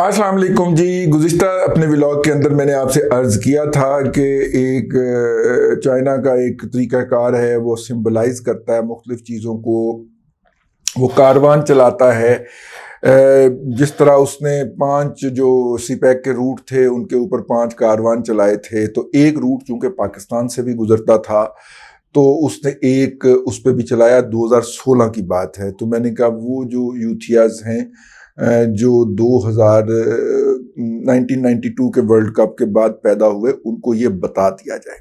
السلام علیکم جی. گزشتہ اپنے ولاگ کے اندر میں نے آپ سے عرض کیا تھا کہ ایک چائنا کا ایک طریقہ کار ہے، وہ سمبلائز کرتا ہے مختلف چیزوں کو، وہ کاروان چلاتا ہے. جس طرح اس نے 5 جو سی پیک کے روٹ تھے ان کے اوپر 5 کاروان چلائے تھے، تو ایک روٹ چونکہ پاکستان سے بھی گزرتا تھا تو اس نے ایک اس پہ بھی چلایا. 2016 کی بات ہے. تو میں نے کہا وہ جو یوتھیاز ہیں جو 1992 کے ورلڈ کپ کے بعد پیدا ہوئے، ان کو یہ بتا دیا جائے.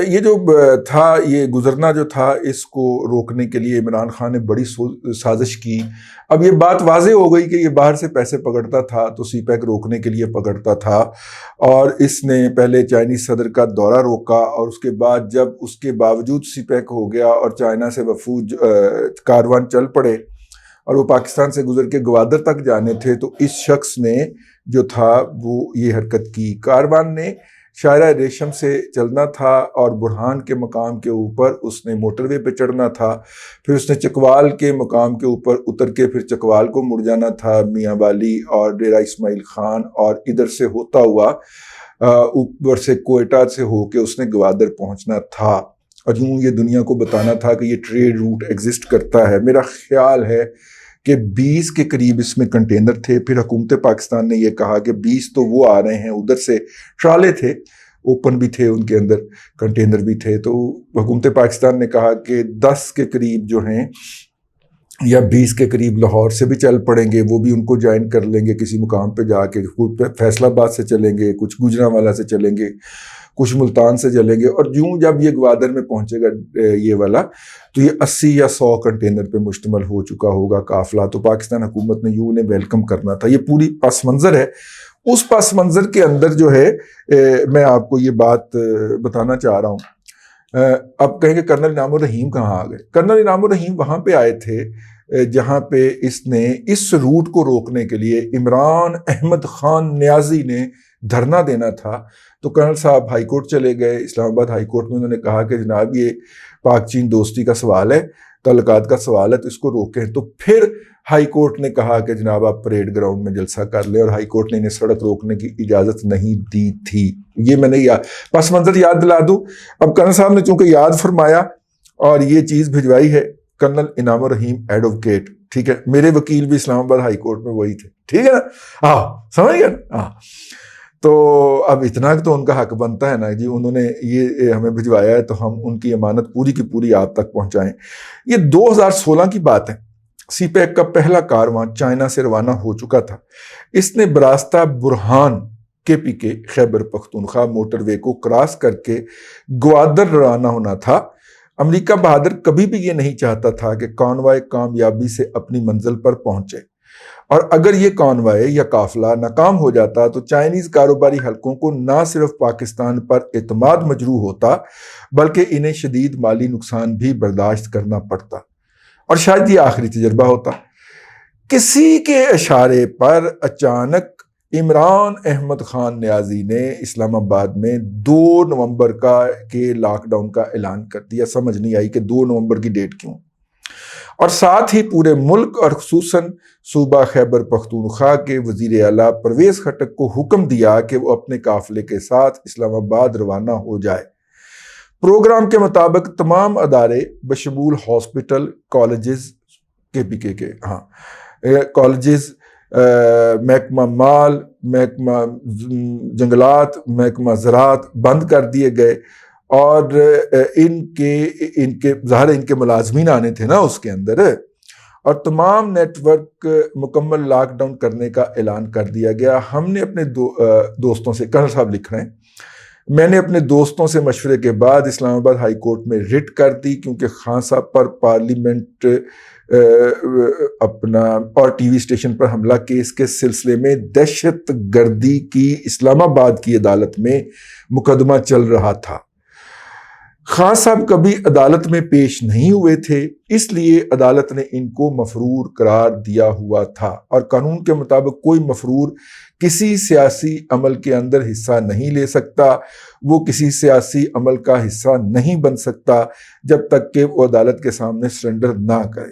یہ جو تھا، یہ گزرنا جو تھا، اس کو روکنے کے لیے عمران خان نے بڑی سازش کی. اب یہ بات واضح ہو گئی کہ یہ باہر سے پیسے پکڑتا تھا تو سی پیک روکنے کے لیے پکڑتا تھا، اور اس نے پہلے چائنیز صدر کا دورہ روکا، اور اس کے بعد جب اس کے باوجود سی پیک ہو گیا اور چائنا سے وفود کاروان چل پڑے اور وہ پاکستان سے گزر کے گوادر تک جانے تھے، تو اس شخص نے جو تھا وہ یہ حرکت کی. کاروان نے شاہراہ ریشم سے چلنا تھا اور برہان کے مقام کے اوپر اس نے موٹر وے پہ چڑھنا تھا، پھر اس نے چکوال کے مقام کے اوپر اتر کے پھر چکوال کو مڑ جانا تھا، میاں والی اور ڈیرہ اسماعیل خان، اور ادھر سے ہوتا ہوا اوپر سے کوئٹہ سے ہو کے اس نے گوادر پہنچنا تھا، اور یوں یہ دنیا کو بتانا تھا کہ یہ ٹریڈ روٹ ایگزسٹ کرتا ہے. میرا خیال ہے کہ 20 کے قریب اس میں کنٹینر تھے. پھر حکومت پاکستان نے یہ کہا کہ 20 تو وہ آ رہے ہیں ادھر سے، ٹرالے تھے، اوپن بھی تھے، ان کے اندر کنٹینر بھی تھے. تو حکومت پاکستان نے کہا کہ 10 کے قریب جو ہیں یا 20 کے قریب لاہور سے بھی چل پڑیں گے، وہ بھی ان کو جوائن کر لیں گے کسی مقام پہ جا کے. فیصل آباد سے چلیں گے، کچھ گوجرانوالہ سے چلیں گے، کچھ ملتان سے چلیں گے، اور یوں جب یہ گوادر میں پہنچے گا یہ والا، تو یہ 80 یا 100 کنٹینر پہ مشتمل ہو چکا ہوگا قافلہ. تو پاکستان حکومت نے یوں انہیں ویلکم کرنا تھا. یہ پوری پس منظر ہے. اس پس منظر کے اندر جو ہے میں آپ کو یہ بات بتانا چاہ رہا ہوں. اب کہیں کہ کرنل انعام الرحیم کہاں آ گئے؟ کرنل انعام الرحیم وہاں پہ آئے تھے جہاں پہ اس نے اس روٹ کو روکنے کے لیے عمران احمد خان نیازی نے دھرنا دینا تھا. تو کرنل صاحب ہائی کورٹ چلے گئے، اسلام آباد ہائی کورٹ میں. انہوں نے کہا کہ جناب یہ پاک چین دوستی کا سوال ہے، تعلقات کا سوال ہے، تو اس کو روکیں. تو پھر ہائی کورٹ نے کہا کہ جناب آپ پریڈ گراؤنڈ میں جلسہ کر لیں، اور ہائی کورٹ نے انہیں سڑک روکنے کی اجازت نہیں دی تھی. یہ میں نے پس منظر یاد دلا دوں. اب کرنل صاحب نے چونکہ یاد فرمایا اور یہ چیز بھجوائی ہے، کرنل انعام الرحیم ایڈوکیٹ، ٹھیک ہے، میرے وکیل بھی اسلام آباد ہائی کورٹ میں وہی تھے، ٹھیک ہے نا، سمجھ گئے نا. تو اب اتنا تو ان کا حق بنتا ہے نا جی، انہوں نے یہ ہمیں بھجوایا ہے تو ہم ان کی امانت پوری کی پوری آپ تک پہنچائیں. یہ 2016 کی بات ہے. سی پیک کا پہلا کارواں چائنا سے روانہ ہو چکا تھا. اس نے براستہ برہان KPK خیبر پختونخوا موٹر وے کو کراس کر کے گوادر روانہ ہونا تھا. امریکہ بہادر کبھی بھی یہ نہیں چاہتا تھا کہ کانوائے کامیابی سے اپنی منزل پر پہنچے، اور اگر یہ کانوائے یا قافلہ ناکام ہو جاتا تو چائنیز کاروباری حلقوں کو نہ صرف پاکستان پر اعتماد مجروح ہوتا بلکہ انہیں شدید مالی نقصان بھی برداشت کرنا پڑتا، اور شاید یہ آخری تجربہ ہوتا. کسی کے اشارے پر اچانک عمران احمد خان نیازی نے اسلام آباد میں 2 نومبر کے لاک ڈاؤن کا اعلان کر دیا. سمجھ نہیں آئی کہ 2 نومبر کی ڈیٹ کیوں، اور ساتھ ہی پورے ملک اور خصوصاً صوبہ خیبر پختونخوا کے وزیر اعلیٰ پرویز خٹک کو حکم دیا کہ وہ اپنے قافلے کے ساتھ اسلام آباد روانہ ہو جائے. پروگرام کے مطابق تمام ادارے بشمول ہاسپٹل، کالجز KPK کے کالجز، محکمہ مال، محکمہ جنگلات، محکمہ زراعت بند کر دیے گئے، اور ان کے ظاہر ان کے ملازمین آنے تھے نا اس کے اندر، اور تمام نیٹ ورک مکمل لاک ڈاؤن کرنے کا اعلان کر دیا گیا. ہم نے اپنے دوستوں سے، کرنل صاحب لکھ رہے ہیں، میں نے اپنے دوستوں سے مشورے کے بعد اسلام آباد ہائی کورٹ میں رٹ کر دی، کیونکہ خان صاحب پر پارلیمنٹ اپنا اور ٹی وی اسٹیشن پر حملہ کیس کے سلسلے میں دہشت گردی کی اسلام آباد کی عدالت میں مقدمہ چل رہا تھا. خان صاحب کبھی عدالت میں پیش نہیں ہوئے تھے، اس لیے عدالت نے ان کو مفرور قرار دیا ہوا تھا، اور قانون کے مطابق کوئی مفرور کسی سیاسی عمل کے اندر حصہ نہیں لے سکتا، وہ کسی سیاسی عمل کا حصہ نہیں بن سکتا جب تک کہ وہ عدالت کے سامنے سرنڈر نہ کرے.